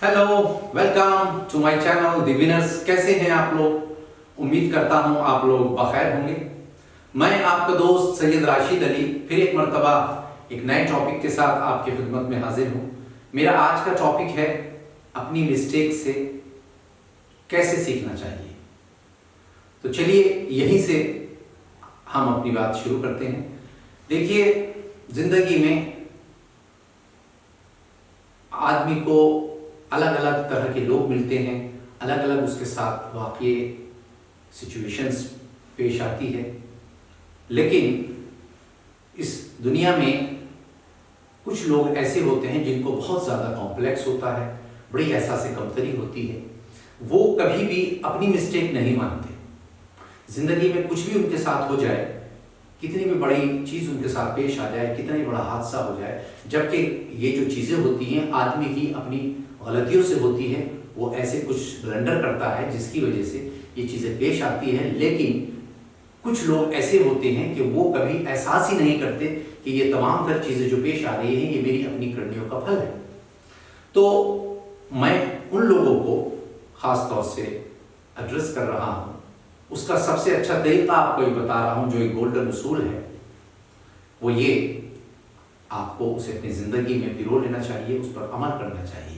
Hello, welcome to my channel the winners. कैसे हैं आप लोग? उम्मीद करता हूं आप लोग बखैर होंगे। मैं आपका दोस्त सैयद राशिद अली फिर एक मर्तबा एक नए टॉपिक के साथ आपकी खिदमत में हाजिर हूं। मेरा आज का टॉपिक है अपनी मिस्टेक से कैसे सीखना चाहिए। तो चलिए यहीं से हम अपनी बात शुरू करते हैं। देखिए, जिंदगी में आदमी को अलग अलग तरह के लोग मिलते हैं, अलग अलग उसके साथ वाकई सिचुएशंस पेश आती है। लेकिन इस दुनिया में कुछ लोग ऐसे होते हैं जिनको बहुत ज़्यादा कॉम्प्लेक्स होता है, बड़ी एहसास कमतरी होती है। वो कभी भी अपनी मिस्टेक नहीं मानते। ज़िंदगी में कुछ भी उनके साथ हो जाए, कितनी भी बड़ी चीज़ उनके साथ पेश आ जाए, कितना ही बड़ा हादसा हो जाए, जबकि ये जो चीज़ें होती हैं आदमी की अपनी गलतियों से होती है, वो ऐसे कुछ ब्लंडर करता है जिसकी वजह से ये चीज़ें पेश आती हैं। लेकिन कुछ लोग ऐसे होते हैं कि वो कभी एहसास ही नहीं करते कि ये तमाम तर चीज़ें जो पेश आ रही हैं ये मेरी अपनी करनियों का फल है। तो मैं उन लोगों को ख़ास तौर से एड्रेस कर रहा हूँ। उसका सबसे अच्छा तरीका आपको ये बता रहा हूँ, जो एक गोल्डन उसूल है, वो ये आपको उसे अपनी ज़िंदगी में पिरो लेना चाहिए, उस पर अमल करना चाहिए।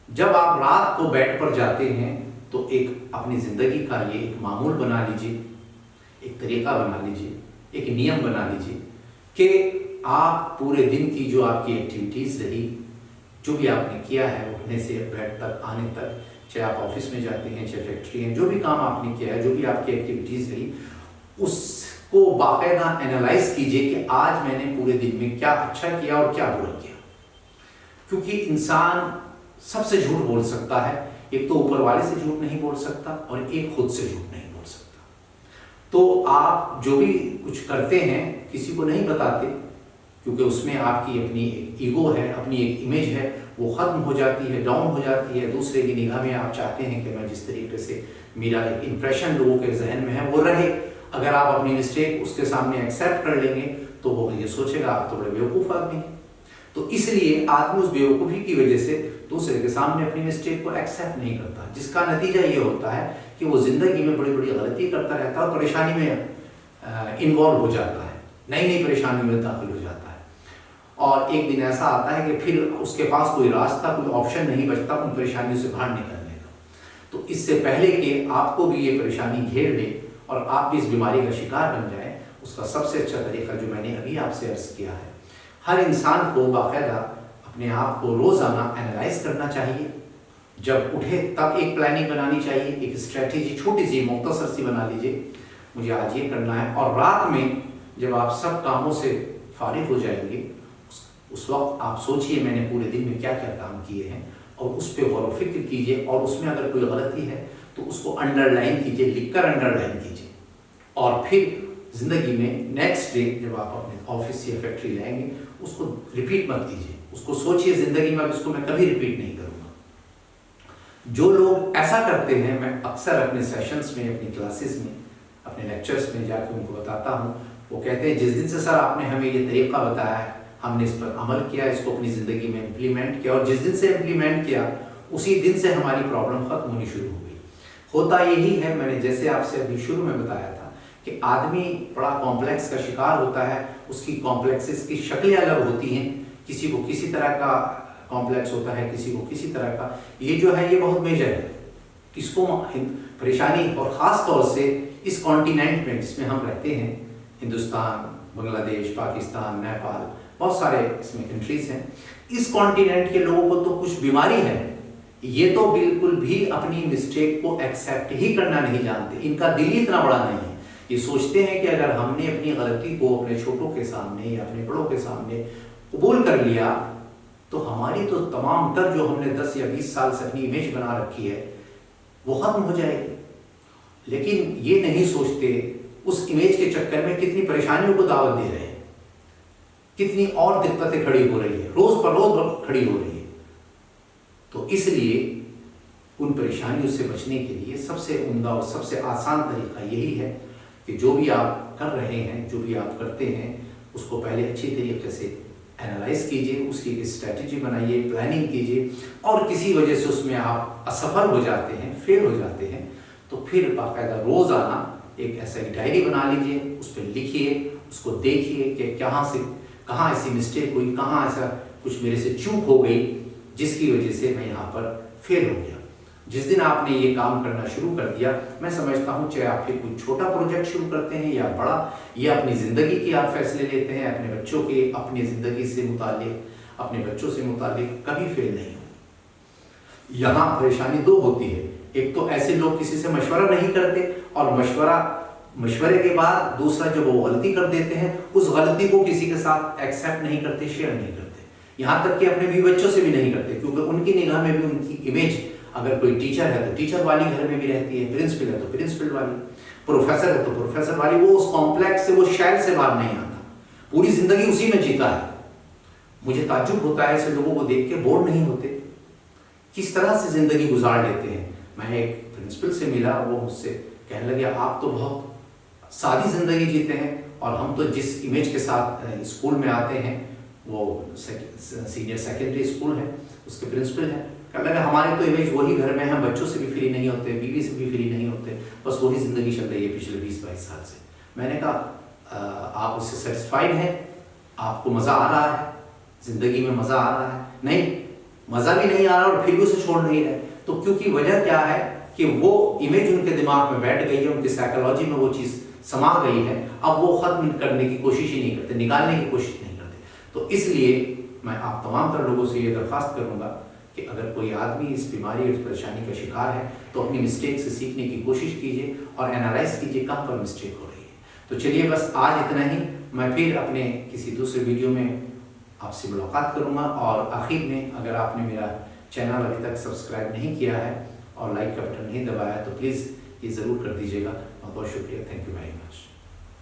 जब आप रात को बेड पर जाते हैं तो एक अपनी ज़िंदगी का ये एक मामूल बना लीजिए, एक तरीका बना लीजिए, एक नियम बना लीजिए कि आप पूरे दिन की जो आपकी एक्टिविटीज़ रही, जो भी आपने किया है उठने से बेड तक आने तक, चाहे आप ऑफिस में जाते हैं, चाहे फैक्ट्री है, जो भी काम आपने किया है, जो भी आपकी एक्टिविटीज़ रही, उसको बाकायदा एनालाइज कीजिए कि आज मैंने पूरे दिन में क्या अच्छा किया और क्या बुरा किया। क्योंकि इंसान सबसे झूठ बोल सकता है, एक तो ऊपर वाले से झूठ नहीं बोल सकता और एक खुद से झूठ नहीं बोल सकता। तो आप जो भी कुछ करते हैं किसी को नहीं बताते, क्योंकि उसमें आपकी अपनी एक ईगो है, अपनी एक इमेज है, वो ख़त्म हो जाती है, डाउन हो जाती है। दूसरे की निगाह में आप चाहते हैं कि मैं जिस तरीके से मेरा एक इंप्रेशन लोगों के जहन में है वो रहे। अगर आप अपनी मिस्टेक उसके सामने एक्सेप्ट कर लेंगे तो वो ये सोचेगा आप तो बड़े बेवकूफ़ आदमी हैं। तो इसलिए आदमी उस बेवकूफ़ी की वजह से दूसरे के सामने अपनी मिस्टेक को एक्सेप्ट नहीं करता, जिसका नतीजा ये होता है कि वो ज़िंदगी में बड़ी बड़ी गलती करता रहता है और परेशानी में इन्वॉल्व हो जाता है, नई नई परेशानी में दाखिल हो जाता है। और एक दिन ऐसा आता है कि फिर उसके पास कोई रास्ता, कोई ऑप्शन नहीं बचता उन परेशानियों से बाहर निकलने का। तो इससे पहले कि आपको भी ये परेशानी घेर ले और आप भी इस बीमारी का शिकार बन जाए, उसका सबसे अच्छा तरीका जो मैंने अभी आपसे अर्ज किया है, हर इंसान को बाकायदा अपने आप को रोज़ाना एनालाइज करना चाहिए। जब उठे तब एक प्लानिंग बनानी चाहिए, एक स्ट्रैटेजी छोटी सी मुख्तसर सी बना लीजिए, मुझे आज ये करना है। और रात में जब आप सब कामों से फारिग हो जाएंगे, उस वक्त आप सोचिए मैंने पूरे दिन में क्या क्या काम किए हैं और उस पर गौर व फिक्र कीजिए। और उसमें अगर कोई गलती है तो उसको अंडरलाइन कीजिए, लिखकर अंडरलाइन कीजिए। और फिर ज़िंदगी में नेक्स्ट डे जब आप अपने ऑफिस या फैक्ट्री जाएंगे उसको रिपीट मत कीजिए, उसको सोचिए ज़िंदगी में अब इसको मैं कभी रिपीट नहीं करूँगा। जो लोग ऐसा करते हैं, मैं अक्सर अपने सेशंस में, अपनी क्लासेस में, अपने लेक्चर्स में जाकर उनको बताता हूँ, वो कहते हैं जिस दिन से सर आपने हमें ये तरीका बताया है हमने इस पर अमल किया, इसको अपनी ज़िंदगी में इम्प्लीमेंट किया, और जिस दिन से इम्प्लीमेंट किया उसी दिन से हमारी प्रॉब्लम ख़त्म होनी शुरू हो गई। होता यही है, मैंने जैसे आपसे अभी शुरू में बताया था कि आदमी बड़ा कॉम्प्लेक्स का शिकार होता है। उसकी कॉम्प्लेक्सेस की शक्लें अलग होती हैं, किसी को किसी तरह का कॉम्प्लेक्स होता है, किसी को किसी तरह का। ये जो है ये बहुत मेजर है, किसको परेशानी, और ख़ास तौर से इस कॉन्टिनेंट में जिसमें हम रहते हैं, हिंदुस्तान, बांग्लादेश, पाकिस्तान, नेपाल, बहुत सारे इसमें कंट्रीज़ हैं। इस कॉन्टिनेंट के लोगों को तो कुछ बीमारी है, ये तो बिल्कुल भी अपनी मिस्टेक को एक्सेप्ट ही करना नहीं जानते। इनका दिल ही इतना बड़ा नहीं है। ये सोचते हैं कि अगर हमने अपनी गलती को अपने छोटों के सामने या अपने बड़ों के सामने कबूल कर लिया तो हमारी तो तमाम तर जो हमने 10 या 20 साल से अपनी इमेज बना रखी है वो ख़त्म हो जाएगी। लेकिन ये नहीं सोचते उस इमेज के चक्कर में कितनी परेशानियों को दावत दे रहे हैं, कितनी और दिक्कतें खड़ी हो रही है, रोज़ पर रोज़ खड़ी हो रही है। तो इसलिए उन परेशानियों से बचने के लिए सबसे उम्दा और सबसे आसान तरीका यही है कि जो भी आप कर रहे हैं, जो भी आप करते हैं, उसको पहले अच्छी तरीके से एनालाइज कीजिए, उसकी एक स्ट्रैटेजी बनाइए, प्लानिंग कीजिए, और किसी वजह से उसमें आप असफल हो जाते हैं, फेल हो जाते हैं, तो फिर बाकायदा रोज़ाना एक ऐसा एक डायरी बना लीजिए, उस पर लिखिए, उसको देखिए कि कहाँ ऐसी मिस्टेक हुई, कहाँ ऐसा कुछ मेरे से चूक हो गई जिसकी वजह से मैं यहाँ पर फेल हो गया। जिस दिन आपने ये काम करना शुरू कर दिया, मैं समझता हूँ चाहे आप फिर कोई छोटा प्रोजेक्ट शुरू करते हैं या बड़ा, या अपनी ज़िंदगी के आप फैसले लेते हैं, अपने बच्चों के, अपनी ज़िंदगी से मुताल्लिक, अपने बच्चों से मुताल्लिक, कभी फेल नहीं हो। यहाँ परेशानी दो होती है, एक तो ऐसे लोग किसी से मशवरा नहीं करते, और मशवरे के बाद दूसरा जब वो गलती कर देते हैं, उस गलती को किसी के साथ एक्सेप्ट नहीं करते, शेयर नहीं करते, यहाँ तक कि अपने भी बच्चों से भी नहीं करते, क्योंकि उनकी निगाह में भी उनकी इमेज, अगर कोई टीचर है तो टीचर वाली घर में भी रहती है, प्रिंसिपल है तो प्रिंसिपल वाली, प्रोफेसर है तो प्रोफेसर वाली, वो उस कॉम्प्लेक्स से, वो शैल से बाहर नहीं आता, पूरी जिंदगी उसी में जीता है। मुझे ताज्जुब होता है ऐसे लोगों को देख के, बोर नहीं होते, किस तरह से जिंदगी गुजार लेते हैं। मैं एक प्रिंसिपल से मिला, वो मुझसे कहने लगे आप तो बहुत सादी जिंदगी जीते हैं, और हम तो जिस इमेज के साथ स्कूल में आते हैं, वो सीनियर सेकेंडरी स्कूल है, उसके प्रिंसिपल हैं, कहने लगे हमारी तो इमेज वही घर में है, हम बच्चों से भी फ्री नहीं होते, बीवी से भी फ्री नहीं होते, बस वही ज़िंदगी चल रही है पिछले 20-22 साल से। मैंने कहा आप उससे सेटिस्फाइड हैं, आपको मज़ा आ रहा है, ज़िंदगी में मज़ा आ रहा है? नहीं, मज़ा भी नहीं आ रहा और फिर भी उसे छोड़ नहीं रहे। तो क्योंकि वजह क्या है कि वो इमेज उनके दिमाग में बैठ गई है, उनकी साइकोलॉजी में वो चीज़ समा गई है, अब वो ख़त्म करने की कोशिश ही नहीं करते, निकालने की कोशिश नहीं करते। तो इसलिए मैं आप तमाम तर लोगों से ये दरख्वास्त करूँगा कि अगर कोई आदमी इस बीमारी और इस परेशानी का शिकार है, तो अपनी मिस्टेक से सीखने की कोशिश कीजिए और एनालाइज कीजिए कहाँ पर मिस्टेक हो रही है। तो चलिए बस आज इतना ही, मैं फिर अपने किसी दूसरे वीडियो में आपसे मुलाकात करूँगा। और आखिर में, अगर आपने मेरा चैनल अभी तक सब्सक्राइब नहीं किया है और लाइक का बटन नहीं दबाया है, तो प्लीज़ ये ज़रूर कर दीजिएगा। बहुत बहुत शुक्रिया, थैंक यू वेरी मच।